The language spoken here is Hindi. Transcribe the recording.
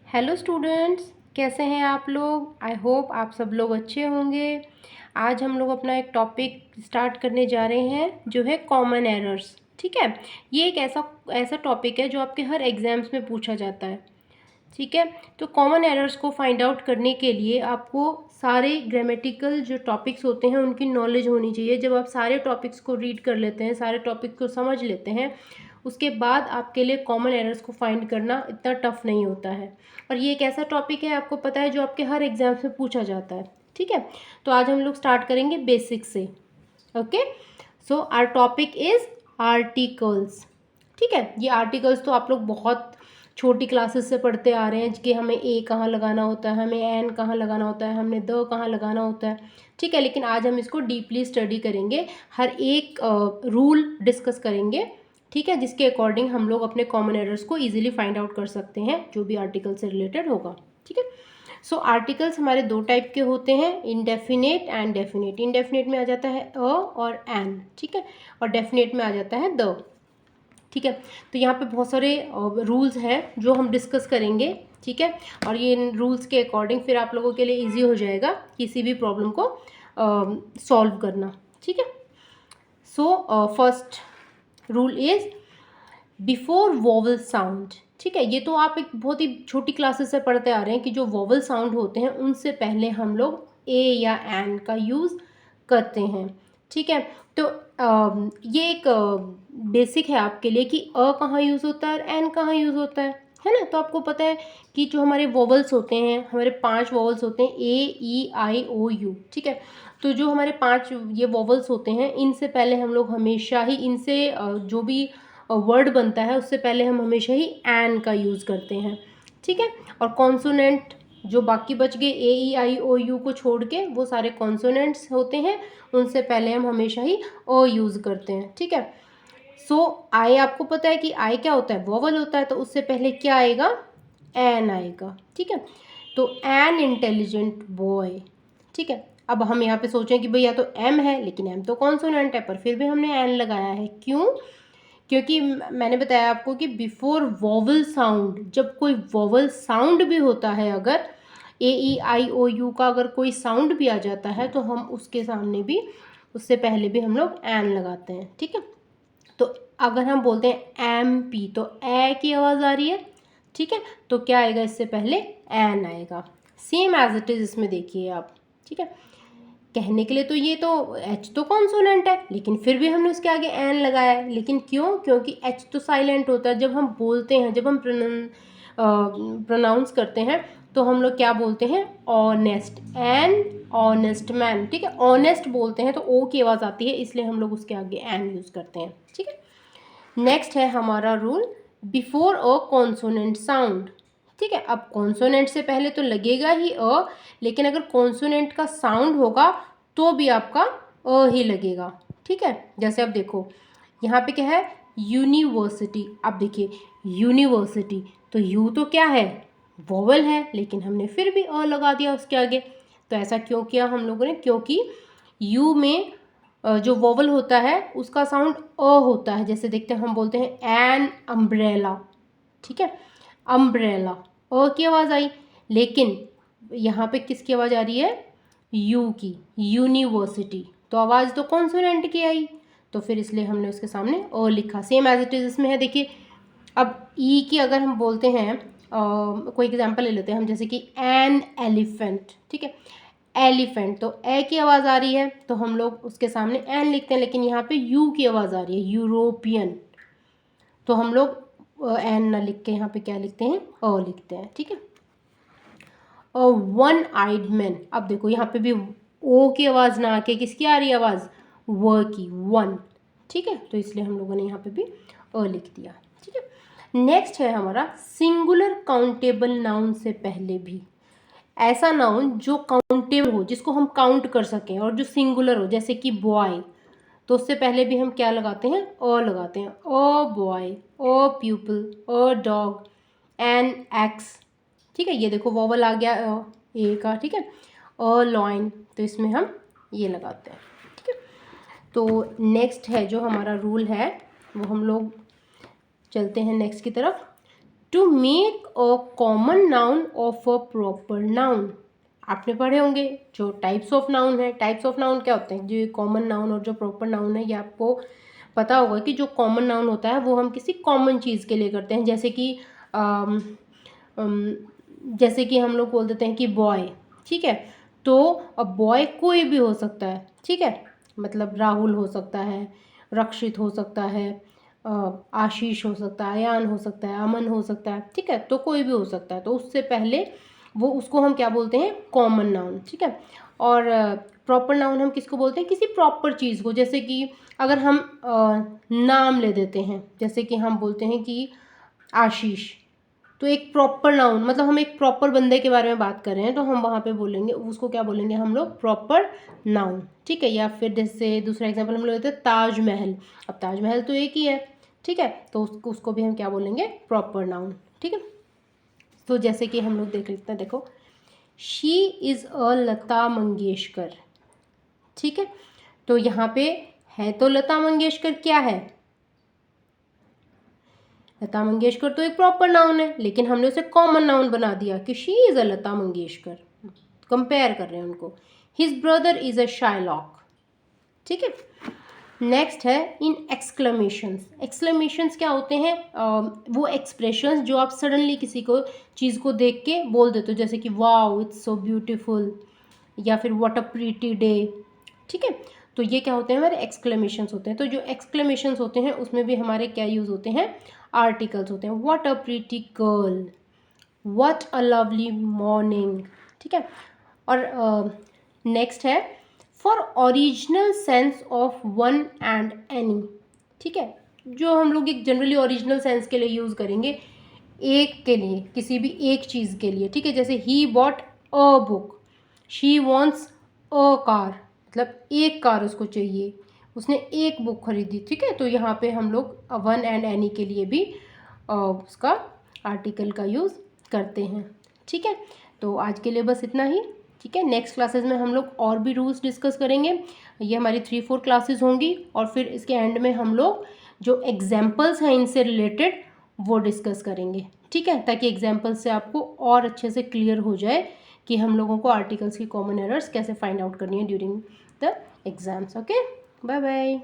हेलो स्टूडेंट्स, कैसे हैं आप लोग। आई होप आप सब लोग अच्छे होंगे। आज हम लोग अपना एक टॉपिक स्टार्ट करने जा रहे हैं जो है कॉमन एरर्स। ठीक है, ये एक ऐसा ऐसा टॉपिक है जो आपके हर एग्जाम्स में पूछा जाता है। ठीक है, तो कॉमन एरर्स को फाइंड आउट करने के लिए आपको सारे ग्रामेटिकल जो टॉपिक्स होते हैं उनकी नॉलेज होनी चाहिए। जब आप सारे टॉपिक्स को रीड कर लेते हैं, सारे टॉपिक को समझ लेते हैं, उसके बाद आपके लिए कॉमन एरर्स को फाइंड करना इतना टफ नहीं होता है। और ये एक ऐसा टॉपिक है, आपको पता है, जो आपके हर एग्जाम्स में पूछा जाता है। ठीक है, तो आज हम लोग स्टार्ट करेंगे बेसिक से। Okay, so our topic is articles. ठीक है, ये आर्टिकल्स तो आप लोग बहुत छोटी क्लासेस से पढ़ते आ रहे हैं कि हमें ए कहाँ लगाना होता है, हमें एन कहाँ लगाना होता है, हमने द कहाँ लगाना होता है। ठीक है, लेकिन आज हम इसको डीपली स्टडी करेंगे, हर एक रूल डिस्कस करेंगे। ठीक है, जिसके अकॉर्डिंग हम लोग अपने कॉमन एरर्स को इजीली फाइंड आउट कर सकते हैं, जो भी आर्टिकल से रिलेटेड होगा। ठीक है, सो आर्टिकल्स हमारे दो टाइप के होते हैं, इंडेफिनेट एंड डेफिनेट। इंडेफिनेट में आ जाता है अ और एन। ठीक है, और डेफिनेट में आ जाता है द। ठीक है, तो यहाँ पे बहुत सारे रूल्स हैं जो हम डिस्कस करेंगे। ठीक है, और ये रूल्स के अकॉर्डिंग फिर आप लोगों के लिए इजी हो जाएगा किसी भी प्रॉब्लम को सॉल्व करना। ठीक है, so first rule is before vowel sound. ठीक है, ये तो आप एक बहुत ही छोटी क्लासेस से पढ़ते आ रहे हैं कि जो वोवल साउंड होते हैं उनसे पहले हम लोग ए या एन का यूज़ करते हैं। ठीक है, तो ये एक बेसिक है आपके लिए कि अ कहाँ यूज़ होता है और एन कहाँ यूज़ होता है ना। तो आपको पता है कि जो हमारे वोवल्स होते हैं, हमारे 5 वोवल्स होते हैं, ए ई आई ओ यू। ठीक है, तो जो हमारे 5 ये वोवल्स होते हैं, इनसे पहले हम लोग हमेशा ही इनसे जो भी वर्ड बनता है उससे पहले हम हमेशा ही एन का यूज़ करते हैं। ठीक है, और कॉन्सोनेंट जो बाकी बच गए ए ई आई ओ यू को छोड़ के, वो सारे कॉन्सोनेंट्स होते हैं, उनसे पहले हम हमेशा ही ओ यूज़ करते हैं। ठीक है, सो आई आपको पता है कि आई क्या होता है, वोवल होता है, तो उससे पहले क्या आएगा, एन आएगा। ठीक है, तो एन इंटेलिजेंट बॉय। ठीक है, अब हम यहाँ पे सोचें कि भाई या तो एम है, लेकिन एम तो कॉन्सोनेंट है, पर फिर भी हमने एन लगाया है। क्यों? क्योंकि मैंने बताया आपको कि बिफोर वोवल साउंड, जब कोई वोवल साउंड भी होता है, अगर ए ई आई ओ यू का अगर कोई साउंड भी आ जाता है, तो हम उसके सामने भी, उससे पहले भी हम लोग एन लगाते हैं। ठीक है, तो अगर हम बोलते हैं एम पी, तो ए की आवाज़ आ रही है। ठीक है, तो क्या आएगा, इससे पहले एन आएगा। सेम एज इट इज़ इसमें देखिए आप। ठीक है, कहने के लिए तो ये तो एच तो कॉन्सोनेंट है, लेकिन फिर भी हमने उसके आगे एन लगाया है। लेकिन क्यों? क्योंकि एच तो साइलेंट होता है। जब हम बोलते हैं, जब हम प्रोनाउंस करते हैं, तो हम लोग क्या बोलते हैं, ऑनेस्ट, एन ऑनेस्ट मैन। ठीक है, ऑनेस्ट बोलते हैं तो ओ की आवाज़ आती है, इसलिए हम लोग उसके आगे एन यूज़ करते हैं। ठीक है, नेक्स्ट है हमारा rule, before a consonant sound. ठीक है, अब कॉन्सोनेंट से पहले तो लगेगा ही अ, लेकिन अगर कॉन्सोनेंट का साउंड होगा तो भी आपका अ ही लगेगा। ठीक है, जैसे अब देखो यहाँ पे क्या है, यूनिवर्सिटी। अब देखिए यूनिवर्सिटी, तो यू तो क्या है, वोवल है, लेकिन हमने फिर भी अ लगा दिया उसके आगे। तो ऐसा क्यों किया हम लोगों ने? क्योंकि यू में जो वोवल होता है उसका साउंड अ होता है। जैसे देखते हैं, हम बोलते हैं एन अम्ब्रेला। ठीक है, अम्ब्रेला, अ की आवाज़ आई, लेकिन यहाँ पे किसकी आवाज़ आ रही है, यू की, यूनिवर्सिटी, तो आवाज़ तो कॉन्सोनेंट की आई, तो फिर इसलिए हमने उसके सामने अ लिखा। सेम एज इट इज़ इसमें है। देखिए अब ई की अगर हम बोलते हैं, कोई एग्जांपल ले लेते हैं हम, जैसे कि एन एलिफेंट। ठीक है, एलिफेंट, तो ए की आवाज़ आ रही है, तो हम लोग उसके सामने एन लिखते हैं, लेकिन यहाँ पे यू की आवाज़ आ रही है, यूरोपियन, तो हम लोग एन ना लिख के यहाँ पे क्या लिखते हैं, अ लिखते हैं। ठीक है, वन आइड मैन। अब देखो यहाँ पे भी ओ की आवाज़ ना आके किसकी आ रही है आवाज़, व की, वन। ठीक है, तो इसलिए हम लोगों ने यहाँ पे भी अ लिख दिया। ठीक है, नेक्स्ट है हमारा सिंगुलर काउंटेबल नाउन से पहले भी, ऐसा नाउन जो काउंटेबल हो, जिसको हम काउंट कर सकें, और जो सिंगुलर हो, जैसे कि बॉय, तो उससे पहले भी हम क्या लगाते हैं, अ लगाते हैं। A boy, a pupil, a dog, an X. ठीक है, ये देखो वोवल आ गया ए का। ठीक है, अ लॉइन, तो इसमें हम ये लगाते हैं। ठीक है, तो नेक्स्ट है जो हमारा रूल है, वो हम लोग चलते हैं नेक्स्ट की तरफ। To make a common noun of a proper noun. आपने पढ़े होंगे जो टाइप्स ऑफ नाउन है। टाइप्स ऑफ नाउन क्या होते हैं? जो कॉमन नाउन और जो प्रॉपर नाउन है, ये आपको पता होगा कि जो कॉमन नाउन होता है वो हम किसी कॉमन चीज़ के लिए करते हैं। जैसे कि हम लोग बोल देते हैं कि बॉय, ठीक है। तो अब बॉय कोई भी हो सकता है, ठीक है। मतलब राहुल हो सकता है, रक्षित हो सकता है, आशीष हो सकता है, अयान हो सकता है, अमन हो सकता है, ठीक है। तो कोई भी हो सकता है। तो उससे पहले वो उसको हम क्या बोलते हैं? कॉमन नाउन, ठीक है। और प्रॉपर नाउन हम किसको बोलते हैं? किसी प्रॉपर चीज़ को। जैसे कि अगर हम नाम ले देते हैं, जैसे कि हम बोलते हैं कि आशीष, तो एक प्रॉपर नाउन, मतलब हम एक प्रॉपर बंदे के बारे में बात कर रहे हैं, तो हम वहाँ पे बोलेंगे उसको, क्या बोलेंगे हम लोग? प्रॉपर नाउन, ठीक है। या फिर जैसे दूसरा एग्जांपल हम लोग लेते हैं ताजमहल। अब ताजमहल तो एक ही है, ठीक है। तो उसको भी हम क्या बोलेंगे? प्रॉपर नाउन, ठीक है। तो जैसे कि हम लोग देख लेते हैं, देखो, she is a Lata Mangeshkar, ठीक है। तो यहाँ पे है तो लता मंगेशकर क्या है? लता मंगेशकर तो एक प्रॉपर नाउन है, लेकिन हमने उसे कॉमन नाउन बना दिया कि she is a Lata Mangeshkar. Compare कर रहे हैं उनको। His brother is a Shylock, ठीक है। नेक्स्ट है इन एक्सक्लेमेशंस। एक्सक्लेमेशंस क्या होते हैं? वो एक्सप्रेशंस जो आप सडनली किसी को चीज़ को देख के बोल देते हो, जैसे कि वाओ इट्स सो ब्यूटीफुल, या फिर व्हाट अ प्रीटी डे, ठीक है। तो ये क्या होते हैं? हमारे एक्सक्लेमेशंस होते हैं। तो जो एक्सक्लेमेशंस होते हैं उसमें भी हमारे क्या यूज़ होते हैं? आर्टिकल्स होते हैं। What a pretty girl, what a lovely morning, ठीक है। और नेक्स्ट है for original sense of one and any, ठीक है। जो हम लोग एक जनरली ओरिजिनल सेंस के लिए यूज़ करेंगे, एक के लिए, किसी भी एक चीज़ के लिए, ठीक है। जैसे he bought a book, she wants a car, मतलब एक कार उसको चाहिए, उसने एक बुक खरीदी, ठीक है। तो यहाँ पे हम लोग वन एंड एनी के लिए भी उसका आर्टिकल का यूज़ करते हैं, ठीक है। तो आज के लिए बस इतना ही, ठीक है। नेक्स्ट क्लासेस में हम लोग और भी रूल्स डिस्कस करेंगे। ये हमारी 3-4 क्लासेस होंगी, और फिर इसके एंड में हम लोग जो एग्जाम्पल्स हैं इनसे रिलेटेड वो डिस्कस करेंगे, ठीक है। ताकि एग्जाम्पल्स से आपको और अच्छे से क्लियर हो जाए कि हम लोगों को आर्टिकल्स की कॉमन एरर्स कैसे फाइंड आउट करनी है during the exams. Okay, bye bye.